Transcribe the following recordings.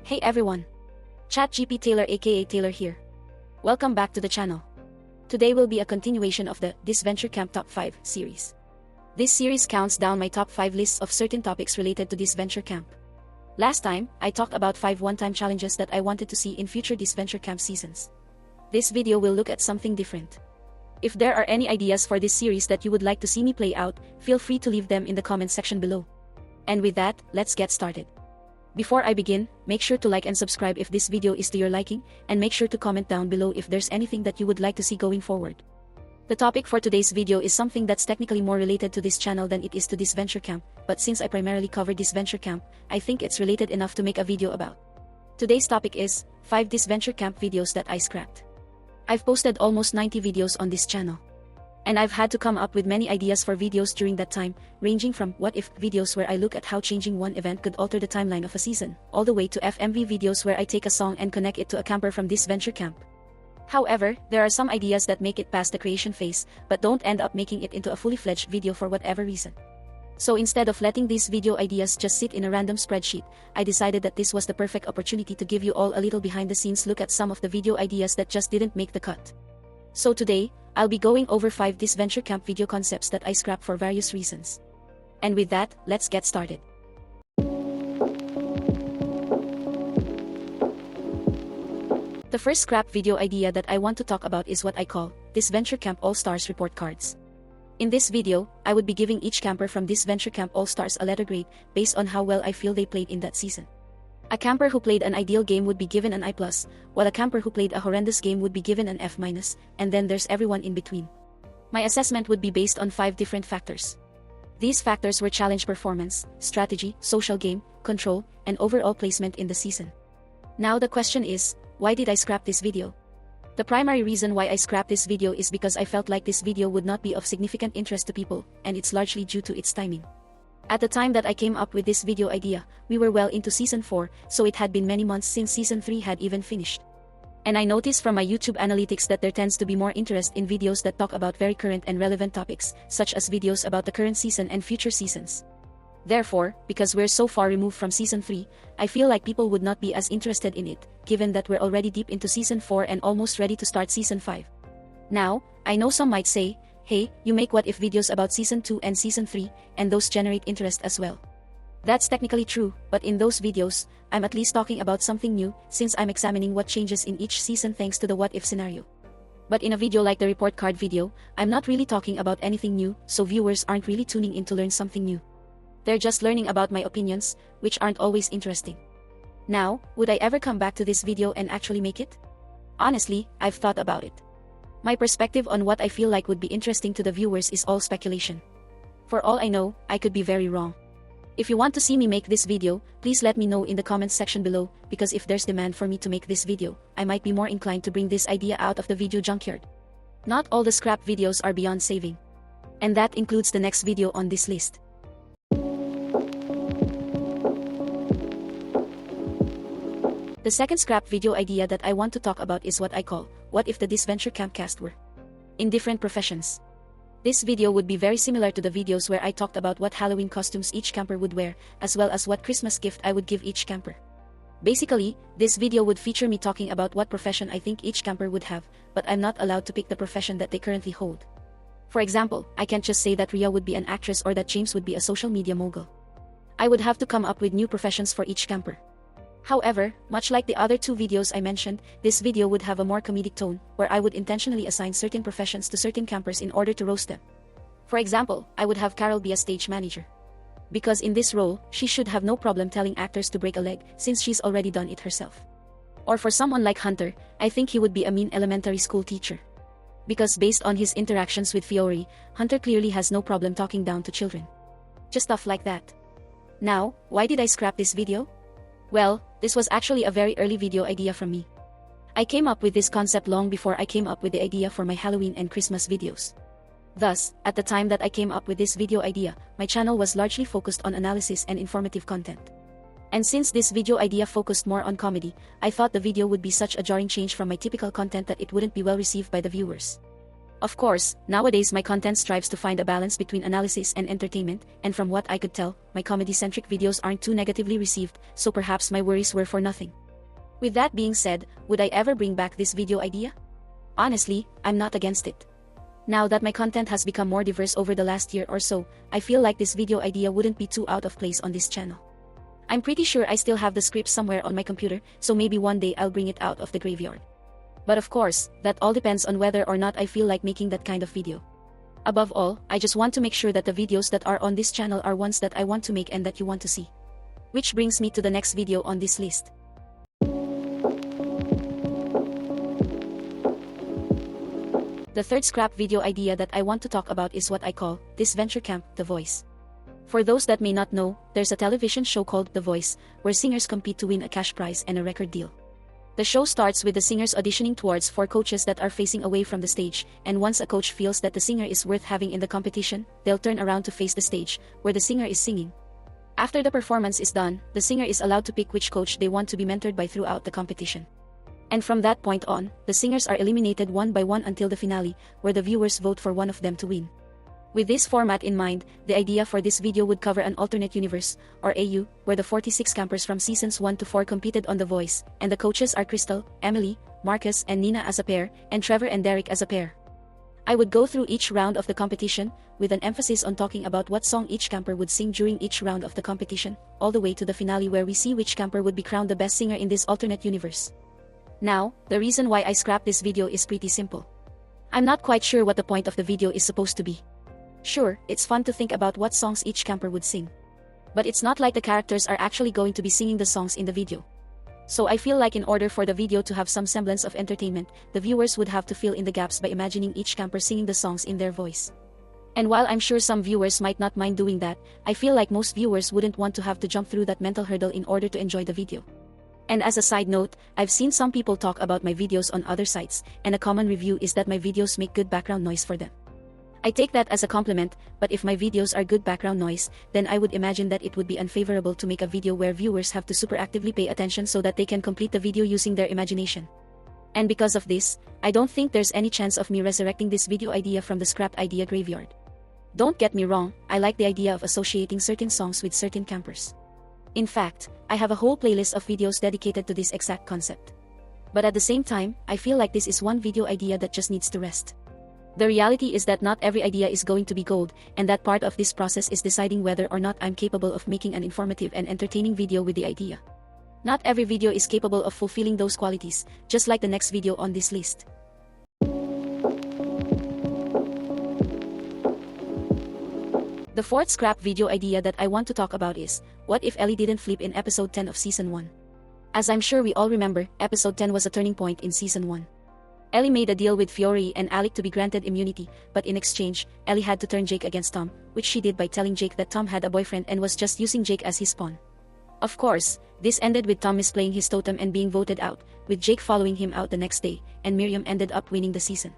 Hey everyone! ChatGPTaylor aka Taylor here. Welcome back to the channel. Today will be a continuation of the Disventure Camp Top 5 series. This series counts down my top 5 lists of certain topics related to Disventure Camp. Last time, I talked about 5 one-time challenges that I wanted to see in future Disventure Camp seasons. This video will look at something different. If there are any ideas for this series that you would like to see me play out, feel free to leave them in the comment section below. And with that, let's get started. Before I begin, make sure to like and subscribe if this video is to your liking, and make sure to comment down below if there's anything that you would like to see going forward. The topic for today's video is something that's technically more related to this channel than it is to Disventure Camp, but since I primarily cover Disventure Camp, I think it's related enough to make a video about. Today's topic is 5 Disventure Camp videos that I scrapped. I've posted almost 90 videos on this channel. And I've had to come up with many ideas for videos during that time, ranging from what-if videos where I look at how changing one event could alter the timeline of a season, all the way to FMV videos where I take a song and connect it to a camper from Disventure Camp. However, there are some ideas that make it past the creation phase, but don't end up making it into a fully-fledged video for whatever reason. So instead of letting these video ideas just sit in a random spreadsheet, I decided that this was the perfect opportunity to give you all a little behind-the-scenes look at some of the video ideas that just didn't make the cut. So today, I'll be going over 5 Disventure Camp video concepts that I scrapped for various reasons. And with that, let's get started. The first scrap video idea that I want to talk about is what I call Disventure Camp All-Stars report cards. In this video, I would be giving each camper from Disventure Camp All-Stars a letter grade based on how well I feel they played in that season. A camper who played an ideal game would be given an I+, while a camper who played a horrendous game would be given an F-, and then there's everyone in between. My assessment would be based on 5 different factors. These factors were challenge performance, strategy, social game, control, and overall placement in the season. Now the question is, why did I scrap this video? The primary reason why I scrapped this video is because I felt like this video would not be of significant interest to people, and it's largely due to its timing. At the time that I came up with this video idea, we were well into Season 4, so it had been many months since Season 3 had even finished. And I noticed from my YouTube analytics that there tends to be more interest in videos that talk about very current and relevant topics, such as videos about the current season and future seasons. Therefore, because we're so far removed from Season 3, I feel like people would not be as interested in it, given that we're already deep into Season 4 and almost ready to start Season 5. Now, I know some might say, hey, you make what-if videos about Season 2 and Season 3, and those generate interest as well. That's technically true, but in those videos, I'm at least talking about something new, since I'm examining what changes in each season thanks to the what-if scenario. But in a video like the report card video, I'm not really talking about anything new, so viewers aren't really tuning in to learn something new. They're just learning about my opinions, which aren't always interesting. Now, would I ever come back to this video and actually make it? Honestly, I've thought about it. My perspective on what I feel like would be interesting to the viewers is all speculation. For all I know, I could be very wrong. If you want to see me make this video, please let me know in the comments section below, because if there's demand for me to make this video, I might be more inclined to bring this idea out of the video junkyard. Not all the scrap videos are beyond saving. And that includes the next video on this list. The second scrap video idea that I want to talk about is what I call, what if the Disventure Camp cast were in different professions. This video would be very similar to the videos where I talked about what Halloween costumes each camper would wear, as well as what Christmas gift I would give each camper. Basically, this video would feature me talking about what profession I think each camper would have, but I'm not allowed to pick the profession that they currently hold. For example, I can't just say that Rhea would be an actress or that James would be a social media mogul. I would have to come up with new professions for each camper. However, much like the other 2 videos I mentioned, this video would have a more comedic tone, where I would intentionally assign certain professions to certain campers in order to roast them. For example, I would have Carol be a stage manager. Because in this role, she should have no problem telling actors to break a leg, since she's already done it herself. Or for someone like Hunter, I think he would be a mean elementary school teacher. Because based on his interactions with Fiore, Hunter clearly has no problem talking down to children. Just stuff like that. Now, why did I scrap this video? Well, this was actually a very early video idea from me. I came up with this concept long before I came up with the idea for my Halloween and Christmas videos. Thus, at the time that I came up with this video idea, my channel was largely focused on analysis and informative content. And since this video idea focused more on comedy, I thought the video would be such a jarring change from my typical content that it wouldn't be well received by the viewers. Of course, nowadays my content strives to find a balance between analysis and entertainment, and from what I could tell, my comedy-centric videos aren't too negatively received, so perhaps my worries were for nothing. With that being said, would I ever bring back this video idea? Honestly, I'm not against it. Now that my content has become more diverse over the last year or so, I feel like this video idea wouldn't be too out of place on this channel. I'm pretty sure I still have the script somewhere on my computer, so maybe one day I'll bring it out of the graveyard. But of course, that all depends on whether or not I feel like making that kind of video. Above all, I just want to make sure that the videos that are on this channel are ones that I want to make and that you want to see. Which brings me to the next video on this list. The third scrap video idea that I want to talk about is what I call Disventure Camp, The Voice. For those that may not know, there's a television show called The Voice, where singers compete to win a cash prize and a record deal. The show starts with the singers auditioning towards 4 coaches that are facing away from the stage, and once a coach feels that the singer is worth having in the competition, they'll turn around to face the stage, where the singer is singing. After the performance is done, the singer is allowed to pick which coach they want to be mentored by throughout the competition. And from that point on, the singers are eliminated one by one until the finale, where the viewers vote for one of them to win. With this format in mind, the idea for this video would cover an alternate universe, or AU, where the 46 campers from seasons 1 to 4 competed on The Voice, and the coaches are Crystal, Emily, Marcus and Nina as a pair, and Trevor and Derek as a pair. I would go through each round of the competition, with an emphasis on talking about what song each camper would sing during each round of the competition, all the way to the finale where we see which camper would be crowned the best singer in this alternate universe. Now, the reason why I scrapped this video is pretty simple. I'm not quite sure what the point of the video is supposed to be. Sure, it's fun to think about what songs each camper would sing. But it's not like the characters are actually going to be singing the songs in the video. So I feel like in order for the video to have some semblance of entertainment, the viewers would have to fill in the gaps by imagining each camper singing the songs in their voice. And while I'm sure some viewers might not mind doing that, I feel like most viewers wouldn't want to have to jump through that mental hurdle in order to enjoy the video. And as a side note, I've seen some people talk about my videos on other sites, and a common review is that my videos make good background noise for them. I take that as a compliment, but if my videos are good background noise, then I would imagine that it would be unfavorable to make a video where viewers have to super actively pay attention so that they can complete the video using their imagination. And because of this, I don't think there's any chance of me resurrecting this video idea from the scrapped idea graveyard. Don't get me wrong, I like the idea of associating certain songs with certain campers. In fact, I have a whole playlist of videos dedicated to this exact concept. But at the same time, I feel like this is one video idea that just needs to rest. The reality is that not every idea is going to be gold, and that part of this process is deciding whether or not I'm capable of making an informative and entertaining video with the idea. Not every video is capable of fulfilling those qualities, just like the next video on this list. The fourth scrap video idea that I want to talk about is, what if Ellie didn't flip in episode 10 of season 1? As I'm sure we all remember, episode 10 was a turning point in season 1. Ellie made a deal with Fiore and Alec to be granted immunity, but in exchange, Ellie had to turn Jake against Tom, which she did by telling Jake that Tom had a boyfriend and was just using Jake as his pawn. Of course, this ended with Tom misplaying his totem and being voted out, with Jake following him out the next day, and Miriam ended up winning the season.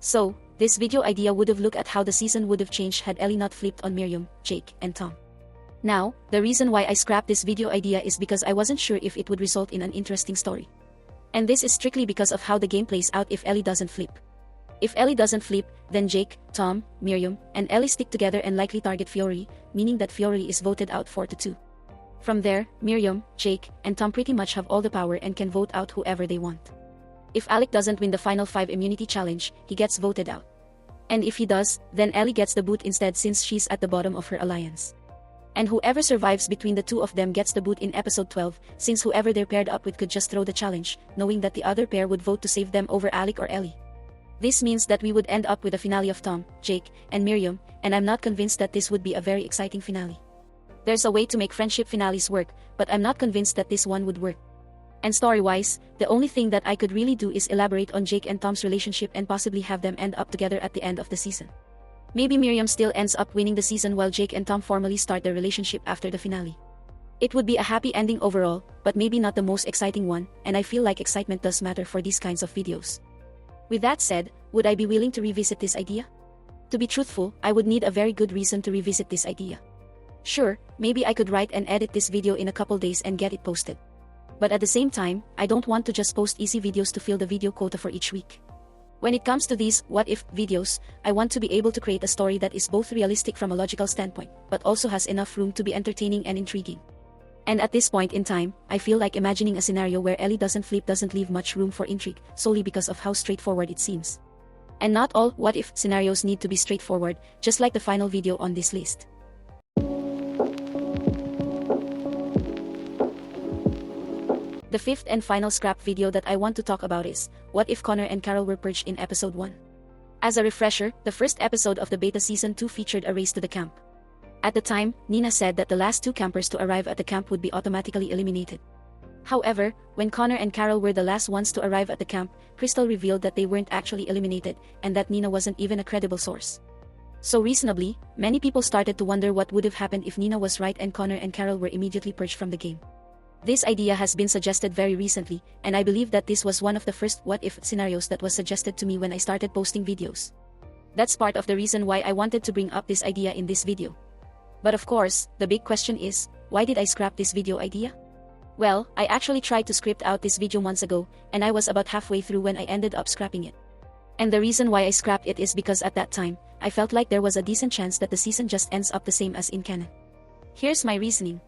So, this video idea would have looked at how the season would have changed had Ellie not flipped on Miriam, Jake, and Tom. Now, the reason why I scrapped this video idea is because I wasn't sure if it would result in an interesting story. And this is strictly because of how the game plays out if Ellie doesn't flip. If Ellie doesn't flip, then Jake, Tom, Miriam, and Ellie stick together and likely target Fiore, meaning that Fiore is voted out 4-2. From there, Miriam, Jake, and Tom pretty much have all the power and can vote out whoever they want. If Alec doesn't win the final 5 immunity challenge, he gets voted out. And if he does, then Ellie gets the boot instead since she's at the bottom of her alliance. And whoever survives between the two of them gets the boot in episode 12, since whoever they're paired up with could just throw the challenge, knowing that the other pair would vote to save them over Alec or Ellie. This means that we would end up with a finale of Tom, Jake, and Miriam, and I'm not convinced that this would be a very exciting finale. There's a way to make friendship finales work, but I'm not convinced that this one would work. And story-wise, the only thing that I could really do is elaborate on Jake and Tom's relationship and possibly have them end up together at the end of the season. Maybe Miriam still ends up winning the season while Jake and Tom formally start their relationship after the finale. It would be a happy ending overall, but maybe not the most exciting one, and I feel like excitement does matter for these kinds of videos. With that said, would I be willing to revisit this idea? To be truthful, I would need a very good reason to revisit this idea. Sure, maybe I could write and edit this video in a couple days and get it posted. But at the same time, I don't want to just post easy videos to fill the video quota for each week. When it comes to these what-if videos, I want to be able to create a story that is both realistic from a logical standpoint, but also has enough room to be entertaining and intriguing. And at this point in time, I feel like imagining a scenario where Ellie doesn't leave much room for intrigue, solely because of how straightforward it seems. And not all what-if scenarios need to be straightforward, just like the final video on this list. The fifth and final scrap video that I want to talk about is, what if Connor and Carol were purged in episode 1? As a refresher, the first episode of the beta season 2 featured a race to the camp. At the time, Nina said that the last 2 campers to arrive at the camp would be automatically eliminated. However, when Connor and Carol were the last ones to arrive at the camp, Crystal revealed that they weren't actually eliminated, and that Nina wasn't even a credible source. So reasonably, many people started to wonder what would have happened if Nina was right and Connor and Carol were immediately purged from the game. This idea has been suggested very recently, and I believe that this was one of the first what-if scenarios that was suggested to me when I started posting videos. That's part of the reason why I wanted to bring up this idea in this video. But of course, the big question is, why did I scrap this video idea? Well, I actually tried to script out this video months ago, and I was about halfway through when I ended up scrapping it. And the reason why I scrapped it is because at that time, I felt like there was a decent chance that the season just ends up the same as in canon. Here's my reasoning.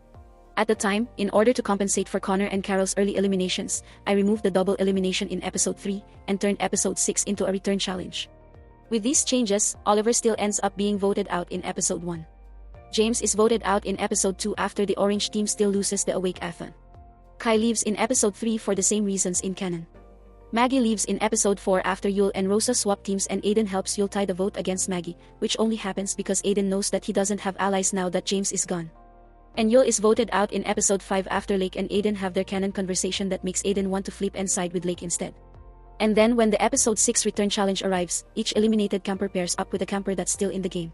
At the time, in order to compensate for Connor and Carol's early eliminations, I removed the double elimination in episode 3, and turned episode 6 into a return challenge. With these changes, Oliver still ends up being voted out in episode 1. James is voted out in episode 2 after the orange team still loses the awake-a-thon. Kai leaves in episode 3 for the same reasons in canon. Maggie leaves in episode 4 after Yul and Rosa swap teams and Aiden helps Yul tie the vote against Maggie, which only happens because Aiden knows that he doesn't have allies now that James is gone. And Yul is voted out in episode 5 after Lake and Aiden have their canon conversation that makes Aiden want to flip and side with Lake instead. And then when the episode 6 return challenge arrives, each eliminated camper pairs up with a camper that's still in the game.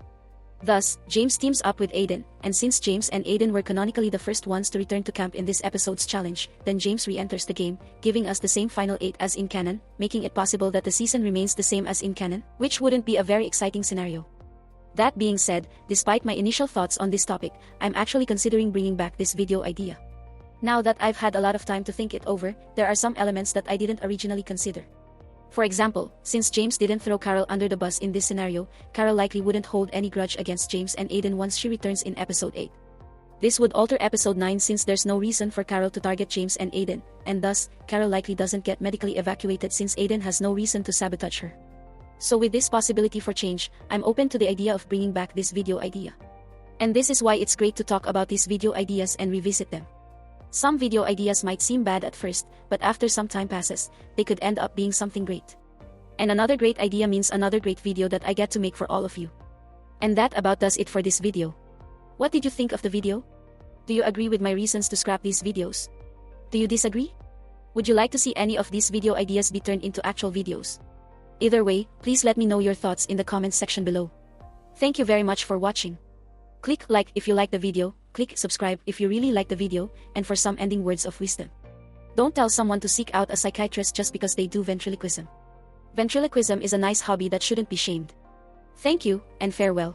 Thus, James teams up with Aiden, and since James and Aiden were canonically the first ones to return to camp in this episode's challenge, then James re-enters the game, giving us the same final 8 as in canon, making it possible that the season remains the same as in canon, which wouldn't be a very exciting scenario. That being said, despite my initial thoughts on this topic, I'm actually considering bringing back this video idea. Now that I've had a lot of time to think it over, there are some elements that I didn't originally consider. For example, since James didn't throw Carol under the bus in this scenario, Carol likely wouldn't hold any grudge against James and Aiden once she returns in episode 8. This would alter episode 9 since there's no reason for Carol to target James and Aiden, and thus, Carol likely doesn't get medically evacuated since Aiden has no reason to sabotage her. So with this possibility for change, I'm open to the idea of bringing back this video idea. And this is why it's great to talk about these video ideas and revisit them. Some video ideas might seem bad at first, but after some time passes, they could end up being something great. And another great idea means another great video that I get to make for all of you. And that about does it for this video. What did you think of the video? Do you agree with my reasons to scrap these videos? Do you disagree? Would you like to see any of these video ideas be turned into actual videos? Either way, please let me know your thoughts in the comments section below. Thank you very much for watching. Click like if you like the video, click subscribe if you really like the video, and for some ending words of wisdom. Don't tell someone to seek out a psychiatrist just because they do ventriloquism. Ventriloquism is a nice hobby that shouldn't be shamed. Thank you, and farewell.